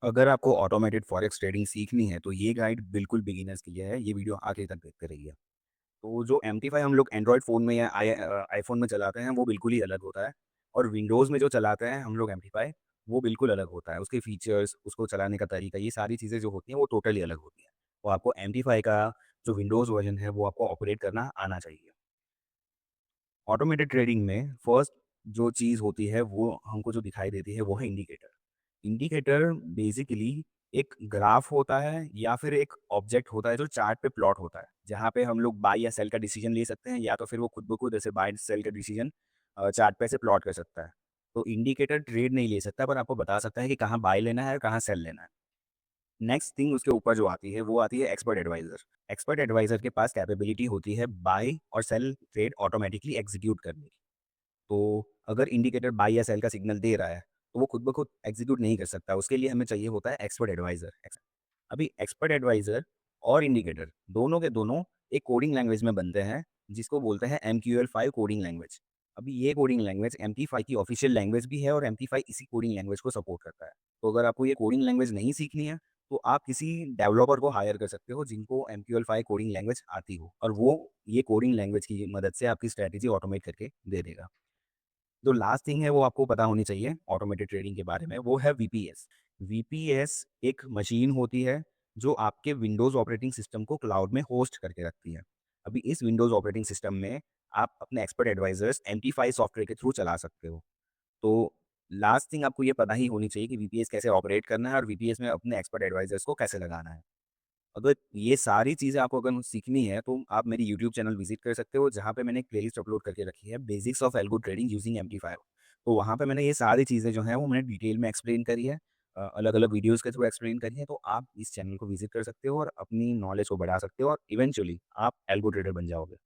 अगर आपको automated forex trading सीखनी है, तो ये गाइड बिल्कुल बिगिनर्स के लिए है। ये वीडियो आखिर तक देखते रहिए। तो जो एमटीफाई हम लोग एंड्रॉयड फ़ोन में या आईफ़ोन में चलाते हैं, वो बिल्कुल ही अलग होता है और विंडोज़ में जो चलाते हैं हम लोग एमटीफाई, वो बिल्कुल अलग होता है। उसके फीचर्स, उसको चलाने का तरीका, ये सारी चीज़ें जो होती हैं, वो टोटली अलग होती हैं। तो आपको एमटीफाई का जो विंडोज़ वर्ज़न है, वो आपको ऑपरेट करना आना चाहिए। ऑटोमेटेड ट्रेडिंग में फर्स्ट जो चीज़ होती है, वो हमको जो दिखाई देती है, वो है इंडिकेटर। इंडिकेटर बेसिकली एक ग्राफ होता है या फिर एक ऑब्जेक्ट होता है जो चार्ट पे प्लॉट होता है, जहाँ पे हम लोग बाय या सेल का डिसीजन ले सकते हैं, या तो फिर वो खुद ब खुद ऐसे बाय सेल का डिसीजन चार्ट पे ऐसे प्लॉट कर सकता है। तो इंडिकेटर ट्रेड नहीं ले सकता, पर आपको बता सकता है कि कहाँ बाय लेना है और कहाँ सेल लेना है। नेक्स्ट थिंग उसके ऊपर जो आती है, वो आती है एक्सपर्ट एडवाइज़र। एक्सपर्ट एडवाइज़र के पास कैपेबिलिटी होती है बाय और सेल ट्रेड ऑटोमेटिकली एग्ज़ीक्यूट करने की। तो अगर इंडिकेटर बाय या सेल का सिग्नल दे रहा है, तो वो खुद ब खुद एग्ज़ीक्यूट नहीं कर सकता, उसके लिए हमें चाहिए होता है एक्सपर्ट एडवाइज़र। अभी एक्सपर्ट एडवाइज़र और इंडिकेटर दोनों के दोनों एक कोडिंग लैंग्वेज में बनते हैं, जिसको बोलते हैं MQL5 कोडिंग लैंग्वेज। अभी ये कोडिंग लैंग्वेज MT5 की ऑफ़िशियल लैंग्वेज भी है और MT5 इसी कोडिंग लैंग्वेज को सपोर्ट करता है। तो अगर आपको ये कोडिंग लैंग्वेज नहीं सीखनी है, तो आप किसी डेवलपर को हायर कर सकते हो जिनको MQL5 कोडिंग लैंग्वेज आती हो, और वो ये कोडिंग लैंग्वेज की मदद से आपकी स्ट्रैटेजी ऑटोमेट करके दे देगा। जो लास्ट थिंग है वो आपको पता होनी चाहिए ऑटोमेटेड ट्रेडिंग के बारे में, वो है वीपीएस। वीपीएस एक मशीन होती है जो आपके विंडोज़ ऑपरेटिंग सिस्टम को क्लाउड में होस्ट करके रखती है। अभी इस विंडोज़ ऑपरेटिंग सिस्टम में आप अपने एक्सपर्ट एडवाइज़र्स एमटी5 सॉफ्टवेयर के थ्रू चला सकते हो। तो लास्ट थिंग आपको ये पता ही होनी चाहिए कि वीपीएस कैसे ऑपरेट करना है और वीपीएस में अपने एक्सपर्ट एडवाइज़र्स को कैसे लगाना है। अगर ये सारी चीज़ें आपको अगर सीखनी है, तो आप मेरी यूट्यूब चैनल विज़िट कर सकते हो, जहाँ पे मैंने एक प्लेलिस्ट अपलोड करके रखी है, basics of algo trading using MT five. तो वहाँ पे मैंने ये सारी चीज़ें जो हैं, वो मैंने डिटेल में एक्सप्लेन करी है। अलग-अलग वीडियोज़ के थ्रू एक्सप्लेन करी है, तो आप इस चैनल को विज़िट कर सकते हो और अपनी नॉलेज को बढ़ा सकते हो और इवेंचुअली आप एल्गो ट्रेडर बन जाओगे।